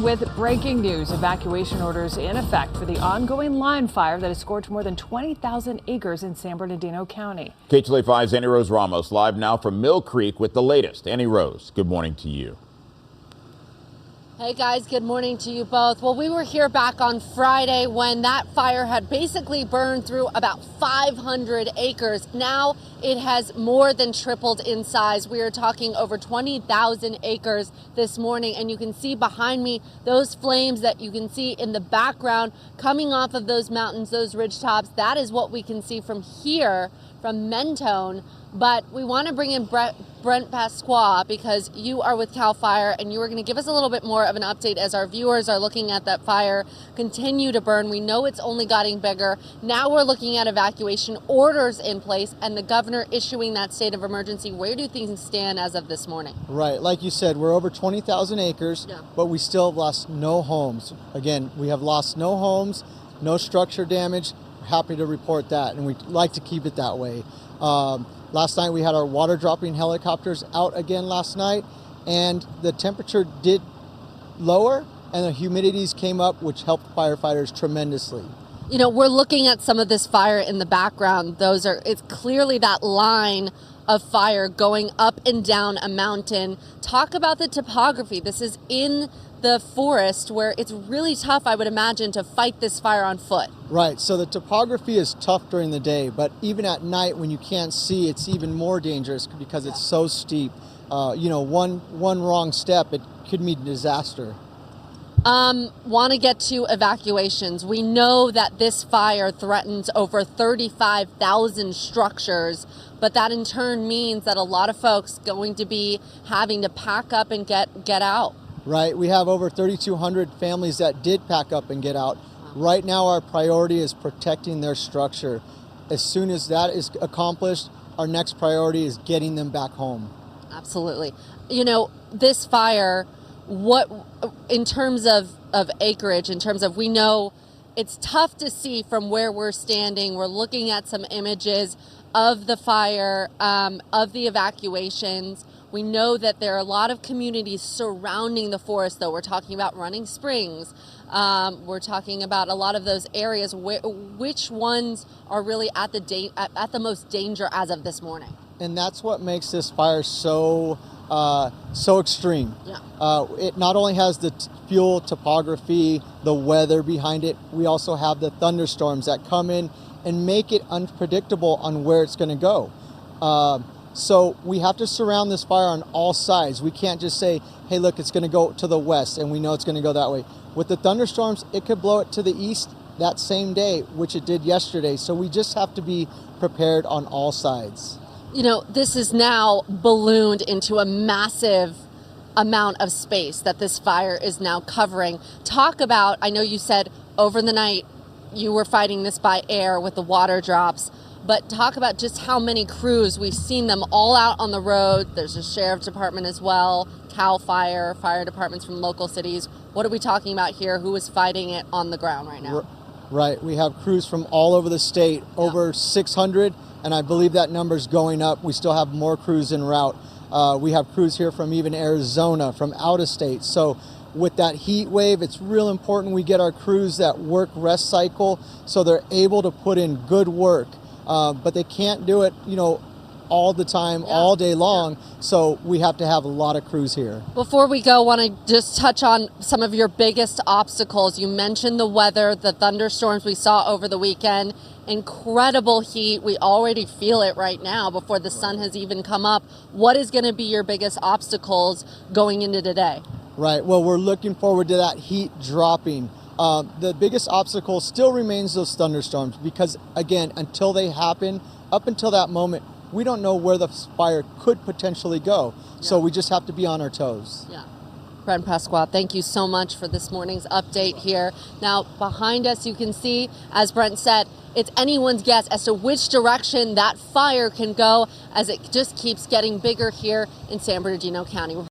With breaking news, evacuation orders in effect for the ongoing line fire that has scorched more than 20,000 acres in San Bernardino County. KTLA 5's Annie Rose Ramos live now from Mill Creek with the latest. Annie Rose, good morning to you. Hey guys, good morning to you both. Well, we were here back on Friday when that fire had basically burned through about 500 acres. Now it has more than tripled in size. We are talking over 20,000 acres this morning, and you can see behind me those flames that you can see in the background coming off of those mountains, those ridge tops. That is what we can see from here, from Mentone. But we want to bring in Brent Pasqua because you are with CAL FIRE, and you are going to give us a little bit more of an update as our viewers are looking at that fire continue to burn. We know it's only getting bigger. Now we're looking at evacuation orders in place and the governor issuing that state of emergency. Where do things stand as of this morning? Right, like you said, we're over 20,000 acres, but we still have lost no homes. Again, we have lost no homes, no structure damage. We're happy to report that, and we'd like to keep it that way. Last night we had our water dropping helicopters out again last night, and the temperature did lower and the humidities came up, which helped firefighters tremendously. You know, we're looking at some of this fire in the background. It's clearly that line of fire going up and down a mountain. Talk about the topography. This is in the forest where it's really tough, I would imagine, to fight this fire on foot. Right, so the topography is tough during the day, but even at night when you can't see, it's even more dangerous because it's so steep. One wrong step, it could mean disaster. Want to get to evacuations. We know that this fire threatens over 35,000 structures, but that in turn means that a lot of folks going to be having to pack up and get out. Right, we have over 3,200 families that did pack up and get out. Right now our priority is protecting their structure. As soon as that is accomplished, our next priority is getting them back home. Absolutely. You know, this fire, what in terms of acreage, in terms of, we know it's tough to see from where we're standing. We're looking at some images of the fire, of the evacuations. We know that there are a lot of communities surrounding the forest, though. We're talking about Running Springs. We're talking about a lot of those areas. Which ones are really at the most danger as of this morning? And that's what makes this fire so extreme. Yeah. It not only has the fuel topography, the weather behind it, we also have the thunderstorms that come in and make it unpredictable on where it's going to go. So we have to surround this fire on all sides. We can't just say, hey, look, it's going to go to the west, and we know it's going to go that way. With the thunderstorms, it could blow it to the east that same day, which it did yesterday. So we just have to be prepared on all sides. You know, this is now ballooned into a massive amount of space that this fire is now covering. Talk about, I know you said over the night you were fighting this by air with the water drops, but talk about just how many crews. We've seen them all out on the road. There's a sheriff's department as well, CAL FIRE, fire departments from local cities. What are we talking about here? Who is fighting it on the ground right now? Right, we have crews from all over the state, over 600, and I believe that number's going up. We still have more crews en route. We have crews here from even Arizona, from out of state. So with that heat wave, it's real important we get our crews that work rest cycle so they're able to put in good work. But they can't do it, all the time, all day long. So we have to have a lot of crews here. Before we go, I want to just touch on some of your biggest obstacles. You mentioned the weather, the thunderstorms we saw over the weekend, incredible heat. We already feel it right now before the sun has even come up. What is going to be your biggest obstacles going into today? Right, well, we're looking forward to that heat dropping. The biggest obstacle still remains those thunderstorms because, again, until they happen, up until that moment, we don't know where the fire could potentially go. Yeah. So we just have to be on our toes. Yeah. Brent Pasqua, thank you so much for this morning's update here. Now, behind us, you can see, as Brent said, it's anyone's guess as to which direction that fire can go as it just keeps getting bigger here in San Bernardino County.